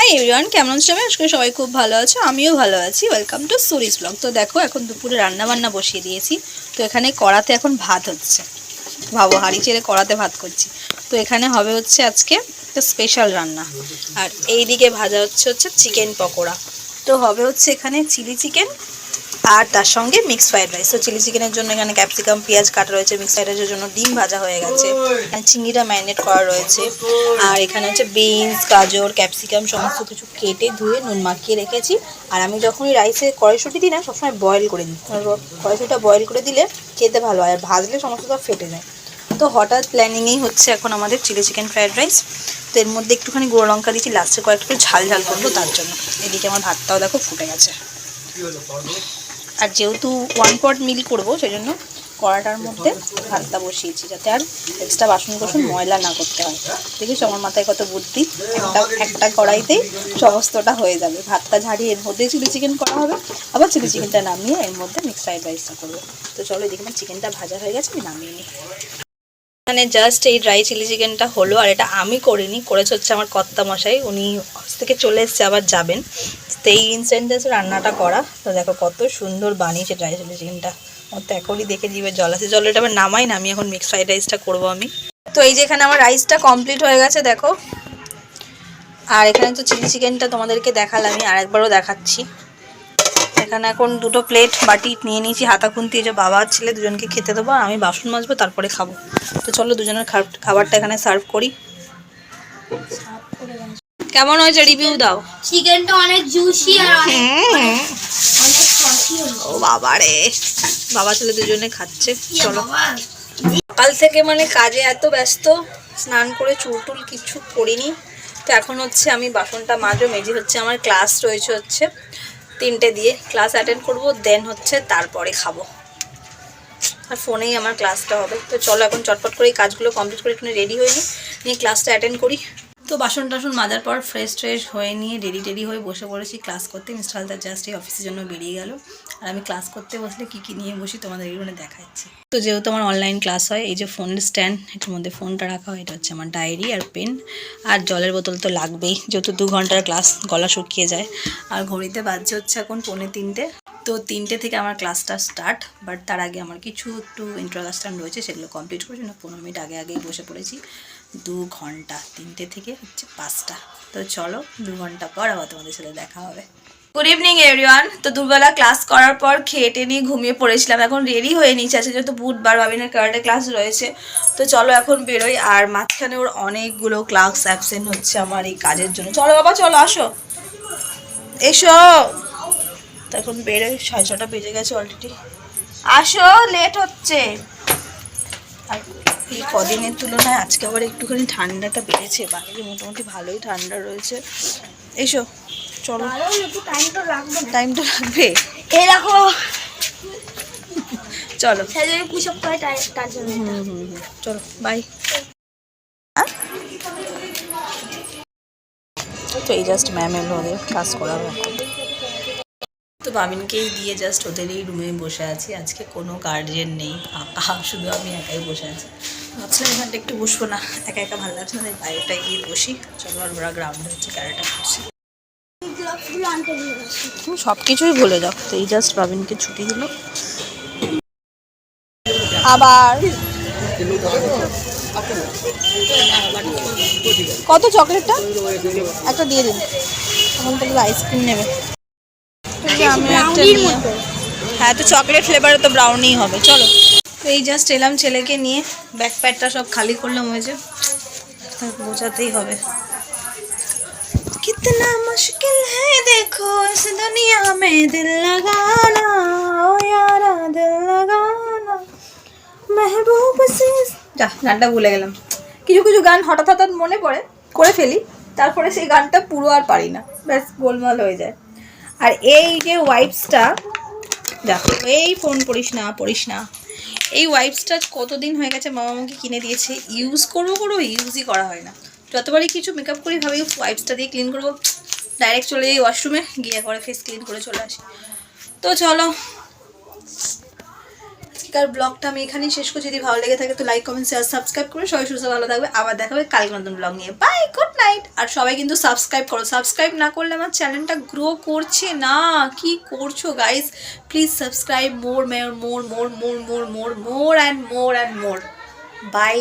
Hi everyone, কেমন আছো সবাই? আজকে সবাই খুব ভালো আছো, আমিও ভালো আছি। Welcome to Suri's blog. তো দেখো, এখন দুপুরে রান্না বান্না বসিয়ে দিয়েছি। তো এখানে কড়াতে এখন ভাত হচ্ছে। ভাবো, হাঁড়ি ছেড়ে কড়াতে ভাত করছি। তো এখানে হবে হচ্ছে আজকে একটা স্পেশাল রান্না। আর এই দিকে ভাজা হচ্ছে চিকেন পকোড়া। তো হবে হচ্ছে এখানে চিলি চিকেন আর তার সঙ্গে মিক্সড ফ্রাইড রাইস। তো চিলি চিকেনের জন্য এখানে ক্যাপসিকাম পেঁয়াজ কাটা রয়েছে, মিক্সড ফ্রাইড রাইসের জন্য ডিম ভাজা হয়ে গেছে, এখানে চিংড়িটা ম্যারিনেট করা রয়েছে, আর এখানে হচ্ছে বিনস গাজর ক্যাপসিকাম সমস্ত কিছু কেটে ধুয়ে নুন মাখিয়ে রেখেছি। আর আমি যখনই রাইসে কড়াইশুঁটি দিই না, সবসময় বয়েল করে দিই। কড়াইশুঁটিটা বয়েল করে দিলে খেতে ভালো হয়, আর ভাজলে সমস্ত ফেটে যায়। তো হঠাৎ প্ল্যানিংয়েই হচ্ছে এখন আমাদের চিলি চিকেন ফ্রাইড রাইস। তো এর মধ্যে একটুখানি গুঁড়ো লঙ্কা দিয়েছি, লাস্টে কয়েকটু ঝাল ঝাল করবো তার জন্য। এদিকে আমার ভাতটাও দেখো ফুটে গেছে। আর যেহেতু 1 পট মিল করবো, সেই জন্য কড়াটার মধ্যে ভাতটা বসিয়েছি, যাতে আর এক্সট্রা বাসন কোসন ময়লা না করতে হয়। দেখিস আমার মাথায় কত বুদ্ধি, একটা কড়াইতেই সমস্তটা হয়ে যাবে। ভাতটা ঝাড়িয়ে এর মধ্যেই চিলি চিকেন করা হবে, আবার চিলি চিকেনটা নামিয়ে এর মধ্যে মিক্সড ফ্রাইড রাইসটা করবো। তো চলো, এদিকে আমার চিকেনটা ভাজা হয়ে গেছে, আমি নামিয়ে নিই। এখানে জাস্ট এই ড্রাই চিলি চিকেনটা হলো, আর এটা আমি করিনি, করেছে হচ্ছে আমার কর্তামশাই। উনি অফিস থেকে চলে এসছে, আবার যাবেন। তো এই ইনস্ট্যান্টে রান্নাটা করা। তো দেখো কত সুন্দর বানিয়েছে ড্রাই চিলি চিকেনটা। আমার তো এখনই দেখে জিভে জল আছে। জল এটা আবার নামাই না, আমি এখন মিক্সড ফ্রাইড রাইসটা করবো আমি। তো এই যে এখানে আমার রাইসটা কমপ্লিট হয়ে গেছে দেখো। আর এখানে তো চিলি চিকেনটা তোমাদেরকে দেখালামই, আর একবারও দেখাচ্ছি। এখানে এখন দুটো প্লেট বাটি নিয়ে নিয়েছি, হাতা খুন্তি। এই যে বাবা আর ছেলে দুজনকে খেতে দেবো, আর আমি বাসন মাজবো, তারপরে খাবো। তো চলো দুজনের খাবারটা এখানে সার্ভ করি। কেমন হয়েছে রিভিউ দাও। চিকেনটা অনেক জুসি আর অনেক সসি। ও বাবা রে, বাবা ছেলে দুজনে খাচ্ছে। চলো, সকাল থেকে মানে কাজে এত ব্যস্ত, স্নান করে চুল টুল কিছু করিনি। তো এখন হচ্ছে আমি বাসনটা মাজবো। মেজি হচ্ছে আমার ক্লাস রয়েছে হচ্ছে 3টে দিয়ে, ক্লাস অ্যাটেন্ড করবো, দেন হচ্ছে তারপরে খাবো। আর ফোনেই আমার ক্লাসটা হবে। তো চলো এখন চটপট করে এই কাজগুলো কমপ্লিট করে একটু রেডি হয়ে নিয়ে ক্লাসটা অ্যাটেন্ড করি। তো বাসন টাসন মাজার পর ফ্রেশ হয়ে নিয়ে রেডি হয়ে বসে পড়েছি ক্লাস করতে। মিস্টার হালদার জাস্ট এই অফিসের জন্য বেরিয়ে গেল, আর আমি ক্লাস করতে বসলে কী নিয়ে বসি তোমাদের এগুলো দেখাচ্ছি। তো যেহেতু আমার অনলাইন ক্লাস হয়, এই যে ফোনের স্ট্যান্ড, এটার মধ্যে ফোনটা রাখা হয়। এটা হচ্ছে আমার ডায়েরি আর পেন, আর জলের বোতল তো লাগবেই, যেহেতু 2 ঘন্টার ক্লাস, গলা শুকিয়ে যায়। আর ঘড়িতে বাজছে হচ্ছে এখন 2:45। তো 3টে থেকে আমার ক্লাসটা স্টার্ট, বাট তার আগে আমার কিছু একটু ইন্ট্রোডাকশন রয়েছে, সেগুলো কমপ্লিট করার জন্য 15 মিনিট আগেই বসে পড়েছি। 2 ঘন্টা, 3টে থেকে হচ্ছে 5টা। তো চলো 2 ঘন্টা পর আবার তোমাদের সাথে দেখা হবে। Good evening everyone. তো দুপুরবেলা ক্লাস করার পর খেয়ে নিয়ে ঘুমিয়ে পড়েছিলাম। এখন রেডি হয়ে নিয়েছি, আছে যেহেতু বুধবার বাবিনের কারাটে ক্লাস রয়েছে। তো চলো এখন বেরোই। আর মাঝখানে ওর অনেকগুলো ক্লাস অ্যাবসেন্ট হচ্ছে আমার এই কাজের জন্য। চলো বাবা, চলো আসো, এসো। তো এখন বেরোই, 6:30 বেজে গেছে অলরেডি। আসো, লেট হচ্ছে। আর এই কদিনের তুলনায় আজকে আবার একটুখানি ঠান্ডাটা বেড়েছে, বাইরে মোটামুটি ভালোই ঠান্ডা রয়েছে। এসো চলো। টাইম তো লাগবে, এই দেখো চলো। পুষপ করে তার জন্য। চলো বাই। তো এই জাস্ট ম্যাম এলো, ওদের ক্লাস করাবো এখন। তো বাবিনকেই দিয়ে জাস্ট ওদের এই রুমে বসে আছি। আজকে কোনো গার্জিয়ান নেই, ফাঁকা, শুধু আমি একাই বসে আছি। ভাবছিলাম এখানটা একটু বসবো না, একা একা ভালো লাগছে না, বাইরেটাই গিয়ে বসি। চলো, আর ওরা গ্রাউন্ডে হচ্ছে ক্যারেটা করছি। তুমি সব কিছুই ভুলে যাও। তো এই জাস্ট বাবিনকে ছুটি দিল আবার। কত চকলেটটা একটা দিয়ে দিন, এখন তাহলে আইসক্রিম নেবে। আমি একটা নিয়ে, হ্যাঁ তো চকলেট ফ্লেভারে তো ব্রাউনি হবে। চলো, তো এই জাস্ট এলাম ছেলেকে নিয়ে, ব্যাগ প্যাডটা সব খালি করলাম। হয়েছে, বোঝাতেই হবে। कितना मुश्किल है देखो इस दुनिया में दिल लगाना, ओ यारा दिल लगाना महबूब से। যা, গানটা ভুলে গেলাম। কিছু গান হঠাৎ মনে পড়ে, করে ফেলি, তারপরে সেই গানটা পুরো আর পারি না, ব্যাস গোলমাল হয়ে যায়। আর এই যে ওয়াইপসটা দেখো, এই ফোন করিস না, এই ওয়াইপসটা কতদিন হয়ে গেছে মামা আমাকে কিনে দিয়েছে, ইউজ করবো ইউজই করা হয় না। যতবারই কিছু মেকআপ করি ভাবি ওয়াইপসটা দিয়ে ক্লিন করবো, ডাইরেক্ট চলে যাই ওয়াশরুমে, গিয়ে করে ফেস ক্লিন করে চলে আসি। তো চলো, আজকের ব্লগটা আমি এখানেই শেষ করছি। যদি ভালো লেগে থাকে তো লাইক কমেন্ট শেয়ার সাবস্ক্রাইব করে সবাই সুস্থ ভালো থাকবে। আবার দেখাবে কালকে নতুন ব্লগ নিয়ে। By, good night. আর সবাই কিন্তু সাবস্ক্রাইব করো, সাবস্ক্রাইব না করলে আমার চ্যানেলটা গ্রো করছে না। কি করছো guys? Please subscribe more more more more more more more more and more and more. By.